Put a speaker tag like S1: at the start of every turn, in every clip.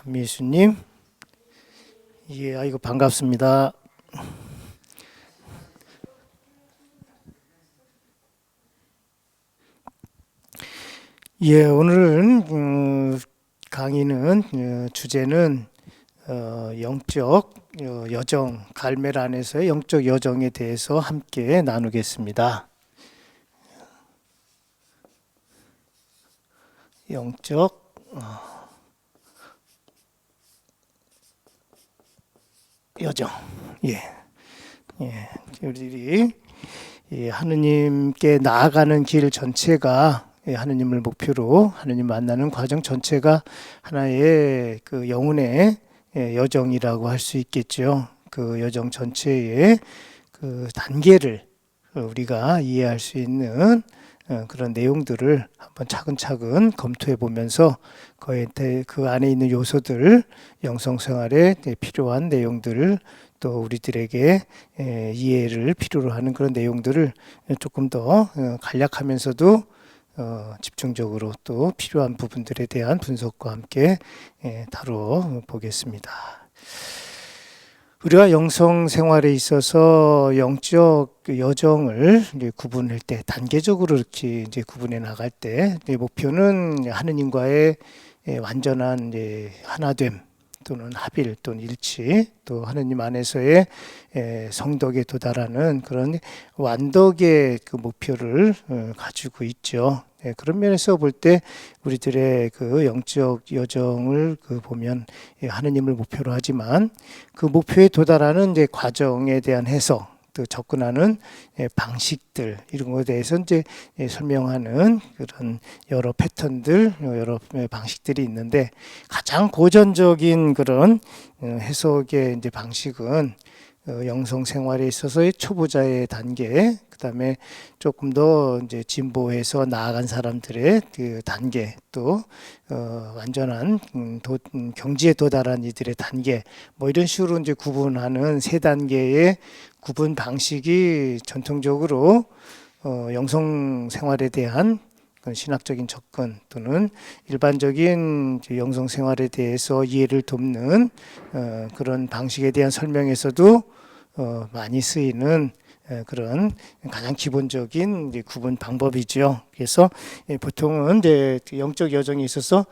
S1: 한미수님, 예, 아이고 반갑습니다. 예, 오늘 강의는 주제는 영적 여정, 갈멜 안에서의 영적 여정에 대해서 함께 나누겠습니다. 영적 여정, 예, 예, 우리들이 하느님께 나아가는 길 전체가 하느님을 목표로 하느님 만나는 과정 전체가 하나의 그 영혼의 여정이라고 할 수 있겠죠. 그 여정 전체의 그 단계를 우리가 이해할 수 있는 그런 내용들을 한번 차근차근 검토해 보면서 그 안에 있는 요소들, 영성 생활에 필요한 내용들을 또 우리들에게 이해를 필요로 하는 그런 내용들을 조금 더 간략하면서도 집중적으로 또 필요한 부분들에 대한 분석과 함께 다뤄 보겠습니다. 우리가 영성 생활에 있어서 영적 여정을 이제 구분할 때 단계적으로 이렇게 이제 구분해 나갈 때 목표는 하느님과의 완전한 이제 하나됨 또는 합일 또는 일치 또 하느님 안에서의 성덕에 도달하는 그런 완덕의 그 목표를 가지고 있죠. 그런 면에서 볼 때 우리들의 그 영적 여정을 보면 하느님을 목표로 하지만 그 목표에 도달하는 이제 과정에 대한 해석 또 접근하는 방식들 이런 것에 대해서 이제 설명하는 그런 여러 패턴들, 여러 방식들이 있는데 가장 고전적인 그런 해석의 이제 방식은 영성 생활에 있어서의 초보자의 단계, 그다음에 조금 더 이제 진보해서 나아간 사람들의 그 단계, 또 완전한 경지에 도달한 이들의 단계, 뭐 이런 식으로 이제 구분하는 세 단계의 구분 방식이 전통적으로 영성 생활에 대한 신학적인 접근 또는 일반적인 영성 생활에 대해서 이해를 돕는 그런 방식에 대한 설명에서도 많이 쓰이는 그런 가장 기본적인 구분 방법이죠. 그래서 보통은 이제 영적 여정에 있어서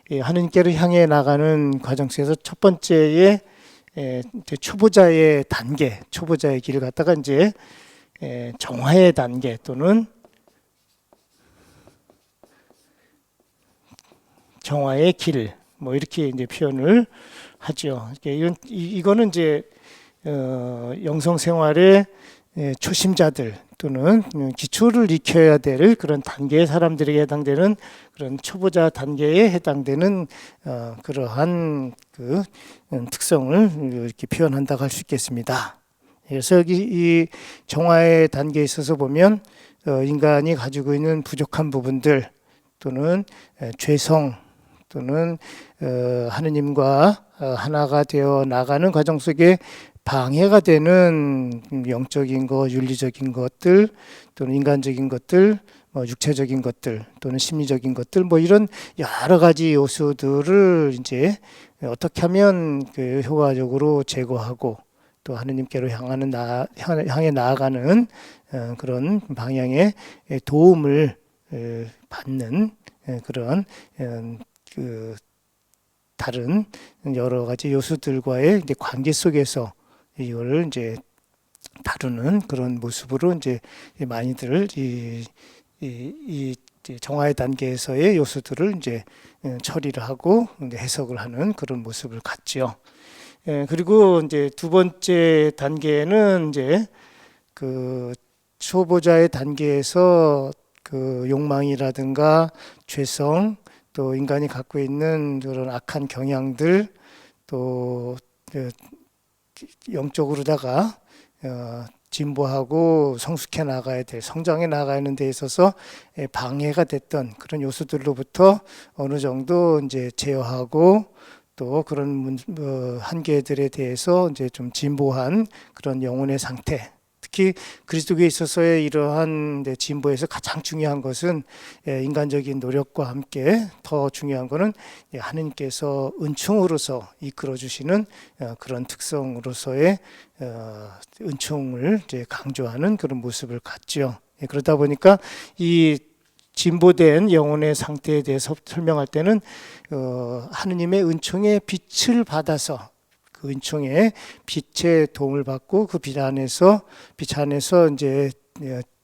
S1: 하느님께로 향해 나가는 과정 속에서 첫 번째의 초보자의 단계, 초보자의 길을 갖다가 이제 정화의 단계 또는 정화의 길, 뭐 이렇게 이제 표현을 하죠. 이거는 이제 영성 생활의 초심자들 또는 기초를 익혀야 될 그런 단계의 사람들에게 해당되는 그런 초보자 단계에 해당되는 그러한 그 특성을 이렇게 표현한다고 할 수 있겠습니다. 그래서 여기 이 정화의 단계에 있어서 보면 인간이 가지고 있는 부족한 부분들 또는 죄성 또는 하느님과 하나가 되어 나가는 과정 속에 방해가 되는 영적인 것, 윤리적인 것들 또는 인간적인 것들, 육체적인 것들 또는 심리적인 것들 뭐 이런 여러 가지 요소들을 이제 어떻게 하면 그 효과적으로 제거하고 또 하느님께로 향해 나아가는 그런 방향의 도움을 받는 그런 그 다른 여러 가지 요소들과의 이제 관계 속에서 이거를 이제 다루는 그런 모습으로 이제 많이들 이 정화의 단계에서의 요소들을 이제 처리를 하고 이제 해석을 하는 그런 모습을 갖죠. 그리고 이제 두 번째 단계는 이제 그 초보자의 단계에서 그 욕망이라든가 죄성 또 인간이 갖고 있는 그런 악한 경향들 또 영적으로다가 진보하고 성숙해 나가야 될 성장해 나가는 데 있어서 방해가 됐던 그런 요소들로부터 어느 정도 이제 제어하고 또 그런 한계들에 대해서 이제 좀 진보한 그런 영혼의 상태 특히 그리스도교에 있어서의 이러한 진보에서 가장 중요한 것은 인간적인 노력과 함께 더 중요한 것은 하느님께서 은총으로서 이끌어 주시는 그런 특성으로서의 은총을 이제 강조하는 그런 모습을 갖죠. 그러다 보니까 이 진보된 영혼의 상태에 대해서 설명할 때는 하느님의 은총의 빛을 받아서 그 은총의 빛의 도움을 받고 그 빛 안에서 이제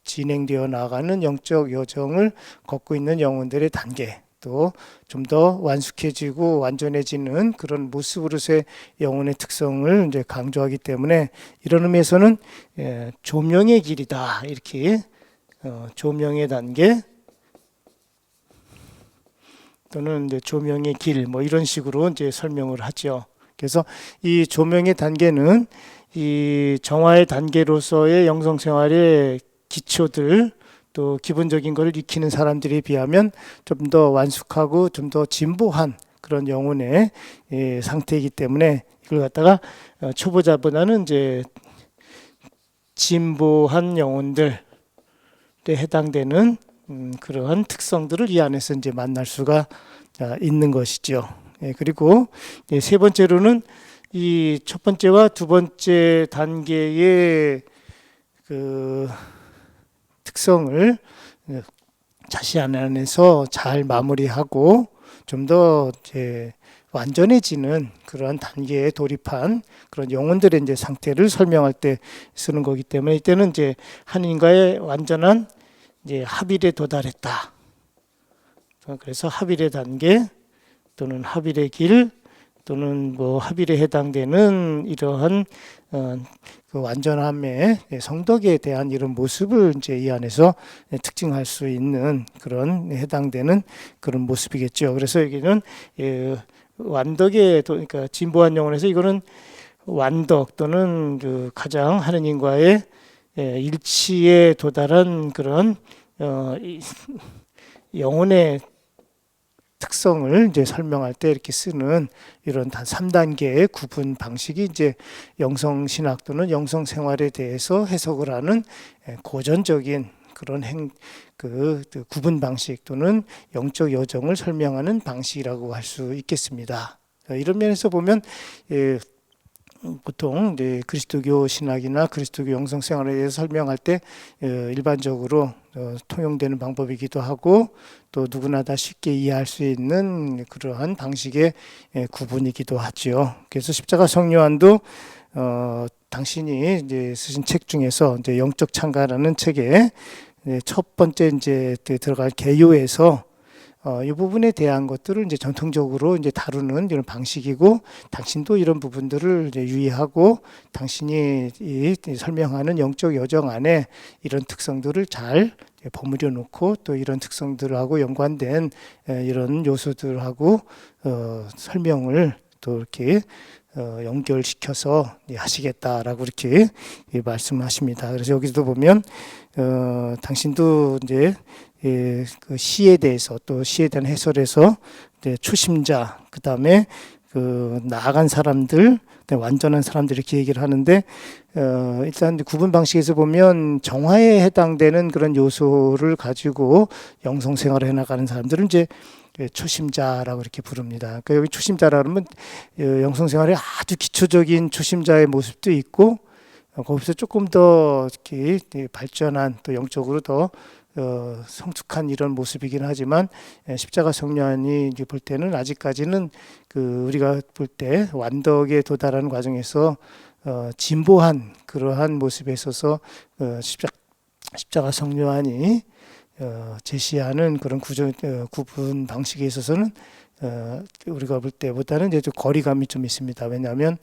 S1: 진행되어 나가는 영적 여정을 걷고 있는 영혼들의 단계, 또 좀 더 완숙해지고 완전해지는 그런 모습으로서의 영혼의 특성을 이제 강조하기 때문에 이런 의미에서는 조명의 길이다, 이렇게 조명의 단계 또는 이제 조명의 길, 뭐 이런 식으로 이제 설명을 하죠. 그래서 이 조명의 단계는 이 정화의 단계로서의 영성 생활의 기초들, 또 기본적인 것을 익히는 사람들에 비하면 좀 더 완숙하고 좀 더 진보한 그런 영혼의 상태이기 때문에 이걸 갖다가 초보자보다는 이제 진보한 영혼들에 해당되는 그러한 특성들을 이 안에서 이제 만날 수가 있는 것이죠. 그리고 세 번째로는 이 첫 번째와 두 번째 단계의 그 특성을 자신 안에서 잘 마무리하고 좀 더 완전해지는 그러한 단계에 돌입한 그런 영혼들의 이제 상태를 설명할 때 쓰는 거기 때문에 이때는 이제 하느님과의 완전한 이제 합일에 도달했다. 그래서 합일의 단계 또는 합일의 길 또는 뭐 합일에 해당되는 이러한 그 완전함의 성덕에 대한 이런 모습을 이제 이 안에서 특징할 수 있는 그런 해당되는 그런 모습이겠죠. 그래서 여기는 완덕의 그러니까 진보한 영혼에서 이거는 완덕 또는 그 가장 하느님과의 일치에 도달한 그런 영혼의 특성을 이제 설명할 때 이렇게 쓰는 이런 3단계의 구분 방식이 이제 영성 신학 또는 영성 생활에 대해서 해석을 하는 고전적인 그런 그 구분 방식 또는 영적 여정을 설명하는 방식이라고 할 수 있겠습니다. 이런 면에서 보면 보통 이제 그리스도교 신학이나 그리스도교 영성 생활에 대해서 설명할 때 일반적으로 통용되는 방법이기도 하고 또 누구나 다 쉽게 이해할 수 있는 그러한 방식의 구분이기도 하죠. 그래서 십자가 성요한도 당신이 이제 쓰신 책 중에서 이제 영적 창가라는 책에 첫 번째 이제 들어갈 개요에서 이 부분에 대한 것들을 이제 전통적으로 이제 다루는 이런 방식이고, 당신도 이런 부분들을 이제 유의하고 당신이 이 설명하는 영적 여정 안에 이런 특성들을 잘 버무려 놓고 또 이런 특성들하고 연관된 이런 요소들하고 설명을 또 이렇게 연결시켜서 하시겠다라고 이렇게 말씀하십니다. 그래서 여기도 보면 당신도 이제 그 시에 대해서 또 시에 대한 해설에서 초심자, 그 다음에 그 나아간 사람들, 완전한 사람들 이렇게 얘기를 하는데 일단 구분 방식에서 보면 정화에 해당되는 그런 요소를 가지고 영성 생활을 해나가는 사람들은 이제 초심자라고 이렇게 부릅니다. 그러니까 여기 초심자라 그러면 영성 생활에 아주 기초적인 초심자의 모습도 있고 거기서 조금 더 이렇게 발전한 또 영적으로 더 성숙한 이런 모습이긴 하지만 십자가 성령이 볼 때는 아직까지는 그 우리가 볼 때 완덕에 도달하는 과정에서 진보한 그러한 모습에 있어서 십자가 성령이 제시하는 그런 구분 방식에 있어서는 우리가 볼 때보다는 이제 좀 거리감이 좀 있습니다. 왜냐하면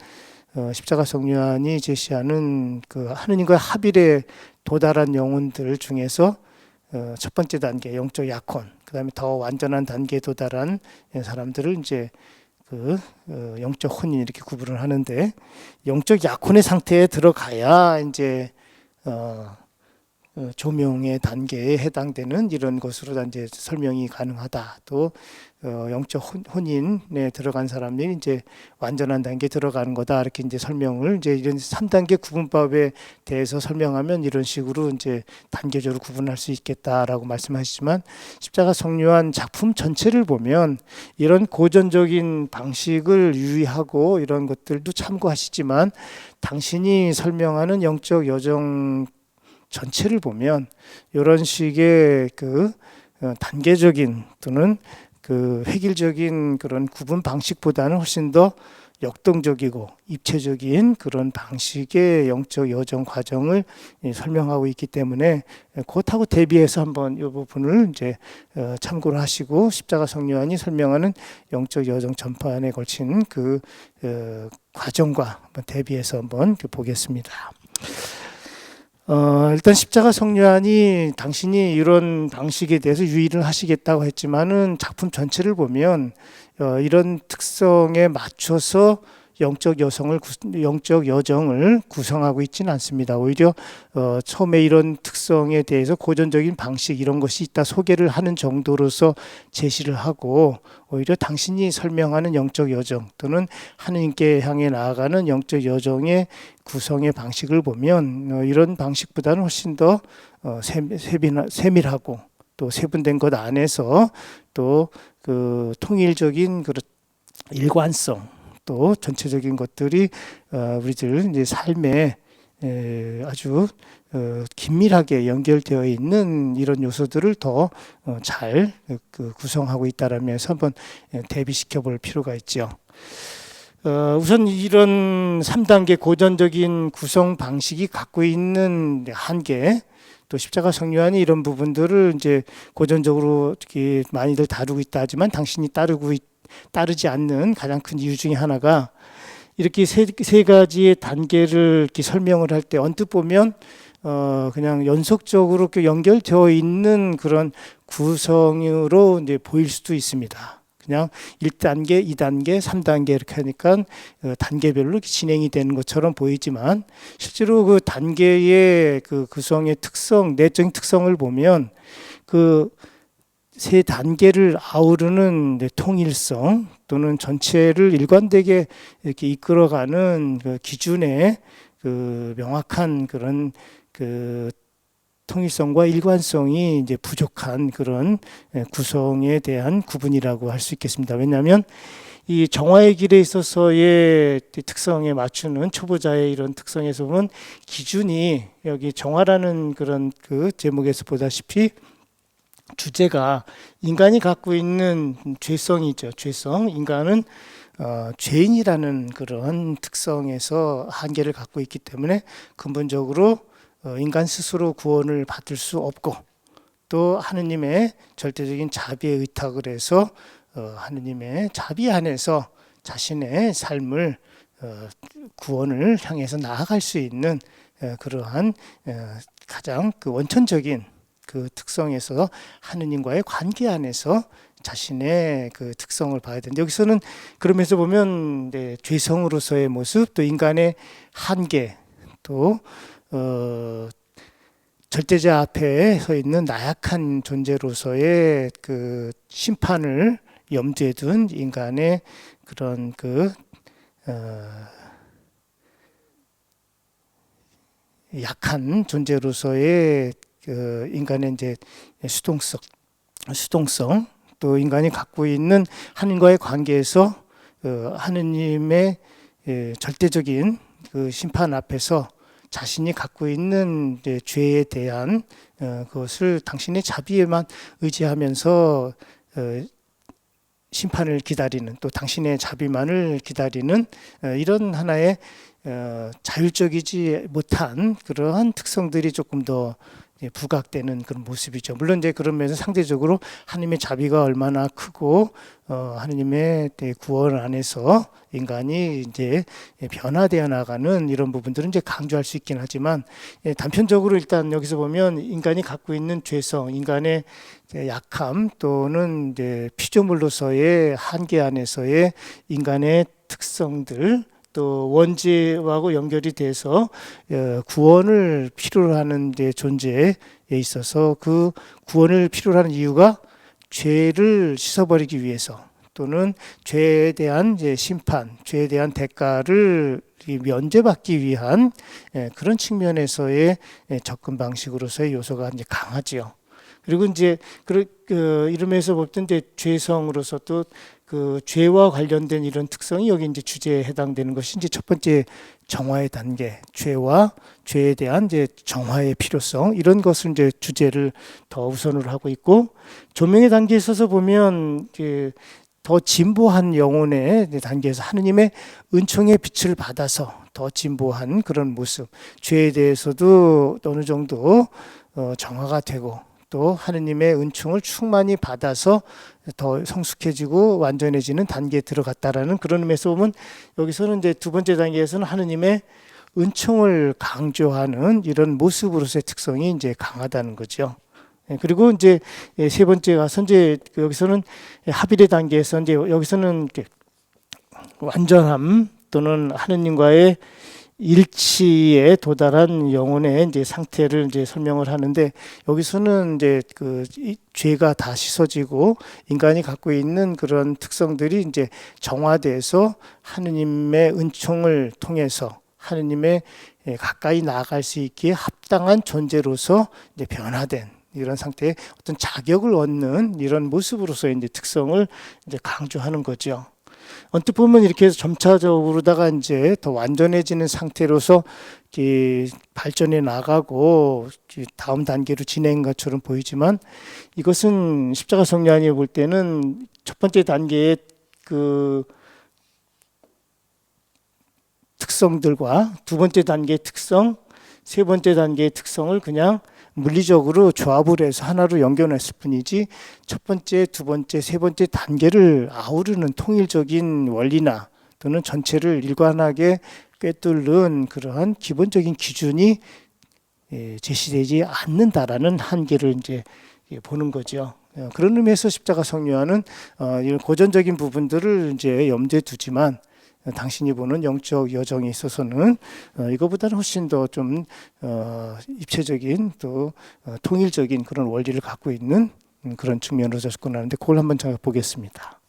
S1: 십자가 성령이 제시하는 그 하느님과 합일에 도달한 영혼들 중에서 첫 번째 단계 영적 약혼, 그 다음에 더 완전한 단계에 도달한 사람들을 이제 그 영적 혼인 이렇게 구분을 하는데, 영적 약혼의 상태에 들어가야 이제 조명의 단계에 해당되는 이런 것으로 이제 설명이 가능하다. 또 영적 혼인에 들어간 사람이 이제 완전한 단계에 들어가는 거다. 이렇게 이제 설명을 이제 이런 3단계 구분법에 대해서 설명하면 이런 식으로 이제 단계적으로 구분할 수 있겠다라고 말씀하시지만 십자가 성묘한 작품 전체를 보면 이런 고전적인 방식을 유의하고 이런 것들도 참고하시지만 당신이 설명하는 영적 여정 전체를 보면 이런 식의 그 단계적인 또는 그 획일적인 그런 구분 방식보다는 훨씬 더 역동적이고 입체적인 그런 방식의 영적 여정 과정을 설명하고 있기 때문에 그것하고 대비해서 한번 이 부분을 이제 참고를 하시고 십자가 성요한이 설명하는 영적 여정 전반에 걸친 그 과정과 한번 대비해서 한번 보겠습니다. 일단 십자가 성요한이 당신이 이런 방식에 대해서 유의를 하시겠다고 했지만은 작품 전체를 보면 이런 특성에 맞춰서 영적 여정을 구성하고 있지는 않습니다. 오히려 처음에 이런 특성에 대해서 고전적인 방식 이런 것이 있다 소개를 하는 정도로서 제시를 하고 오히려 당신이 설명하는 영적 여정 또는 하느님께 향해 나아가는 영적 여정의 구성의 방식을 보면 이런 방식보다는 훨씬 더 세밀하고 또 세분된 것 안에서 또 그 통일적인 그 일관성 또 전체적인 것들이 우리들 이제 삶에 아주 긴밀하게 연결되어 있는 이런 요소들을 더 잘 구성하고 있다라는 면에서 한번 대비시켜 볼 필요가 있죠. 우선 이런 3단계 고전적인 구성 방식이 갖고 있는 한계 또 십자가 성요한이 이런 부분들을 이제 고전적으로 이렇게 많이들 다루고 있다 하지만 당신이 따르지 않는 가장 큰 이유 중에 하나가 이렇게 세 가지의 단계를 이렇게 설명을 할 때 언뜻 보면 그냥 연속적으로 연결되어 있는 그런 구성으로 이제 보일 수도 있습니다. 그냥 1단계, 2단계, 3단계 이렇게 하니까 단계별로 진행이 되는 것처럼 보이지만 실제로 그 단계의 그 구성의 특성, 내적인 특성을 보면 그 세 단계를 아우르는 통일성 또는 전체를 일관되게 이렇게 이끌어가는 그 기준의 그 명확한 그런 그 통일성과 일관성이 이제 부족한 그런 구성에 대한 구분이라고 할 수 있겠습니다. 왜냐하면 이 정화의 길에 있어서의 특성에 맞추는 초보자의 이런 특성에서 보면 기준이 여기 정화라는 그런 그 제목에서 보다시피 주제가 인간이 갖고 있는 죄성이죠. 죄성. 인간은 죄인이라는 그런 특성에서 한계를 갖고 있기 때문에 근본적으로 인간 스스로 구원을 받을 수 없고 또 하느님의 절대적인 자비에 의탁을 해서 하느님의 자비 안에서 자신의 삶을 구원을 향해서 나아갈 수 있는 그러한 가장 그 원천적인 그 특성에서 하느님과의 관계 안에서 자신의 그 특성을 봐야 되는데 여기서는 그러면서 보면 죄성으로서의 모습 또 인간의 한계 또 절대자 앞에 서 있는 나약한 존재로서의 그 심판을 염두에 둔 인간의 그런 그 약한 존재로서의 그 인간의 이제 수동성 또 인간이 갖고 있는 하느님과의 관계에서 하느님의 절대적인 그 심판 앞에서 자신이 갖고 있는 죄에 대한 그것을 당신의 자비에만 의지하면서 심판을 기다리는 또 당신의 자비만을 기다리는 이런 하나의 자율적이지 못한 그러한 특성들이 조금 더 부각되는 그런 모습이죠. 물론 이제 그런 면에서 상대적으로 하나님의 자비가 얼마나 크고 하나님의 구원 안에서 인간이 이제 변화되어 나가는 이런 부분들은 이제 강조할 수 있긴 하지만 단편적으로 일단 여기서 보면 인간이 갖고 있는 죄성, 인간의 약함 또는 이제 피조물로서의 한계 안에서의 인간의 특성들 또 원죄하고 연결이 돼서 구원을 필요로 하는 데 존재에 있어서 그 구원을 필요로 하는 이유가 죄를 씻어버리기 위해서 또는 죄에 대한 이제 심판, 죄에 대한 대가를 면제받기 위한 그런 측면에서의 접근 방식으로서의 요소가 이제 강하지요. 그리고 이제 이름에서 볼 때 죄성으로서 또 그 죄와 관련된 이런 특성이 여기 이제 주제에 해당되는 것이 이제 첫 번째 정화의 단계, 죄와 죄에 대한 이제 정화의 필요성 이런 것을 이제 주제를 더 우선으로 하고 있고 조명의 단계에 있어서 보면 이제 더 진보한 영혼의 단계에서 하느님의 은총의 빛을 받아서 더 진보한 그런 모습, 죄에 대해서도 어느 정도 정화가 되고 또 하느님의 은총을 충만히 받아서 더 성숙해지고 완전해지는 단계에 들어갔다라는 그런 의미에서 보면 여기서는 이제 두 번째 단계에서는 하느님의 은총을 강조하는 이런 모습으로서의 특성이 이제 강하다는 거죠. 그리고 이제 세 번째가 이제 여기서는 하빌의 단계에서 이제 여기서는 완전함 또는 하느님과의 일치에 도달한 영혼의 이제 상태를 이제 설명을 하는데 여기서는 이제 그 죄가 다 씻어지고 인간이 갖고 있는 그런 특성들이 이제 정화돼서 하느님의 은총을 통해서 하느님의 가까이 나아갈 수 있기에 합당한 존재로서 이제 변화된 이런 상태의 어떤 자격을 얻는 이런 모습으로서의 이제 특성을 이제 강조하는 거죠. 언뜻 보면 이렇게 해서 점차적으로다가 이제 더 완전해지는 상태로서 발전해 나가고 다음 단계로 진행한 것처럼 보이지만 이것은 십자가 성령이 볼 때는 첫 번째 단계의 그 특성들과 두 번째 단계의 특성, 세 번째 단계의 특성을 그냥 물리적으로 조합을 해서 하나로 연결했을 뿐이지 첫 번째, 두 번째, 세 번째 단계를 아우르는 통일적인 원리나 또는 전체를 일관하게 꿰뚫는 그러한 기본적인 기준이 제시되지 않는다라는 한계를 이제 보는 거죠. 그런 의미에서 십자가 성령은 이런 고전적인 부분들을 이제 염두에 두지만 당신이 보는 영적 여정에 있어서는 이거보다는 훨씬 더 좀 입체적인 또 통일적인 그런 원리를 갖고 있는 그런 측면으로 접근하는데 그걸 한번 제가 보겠습니다.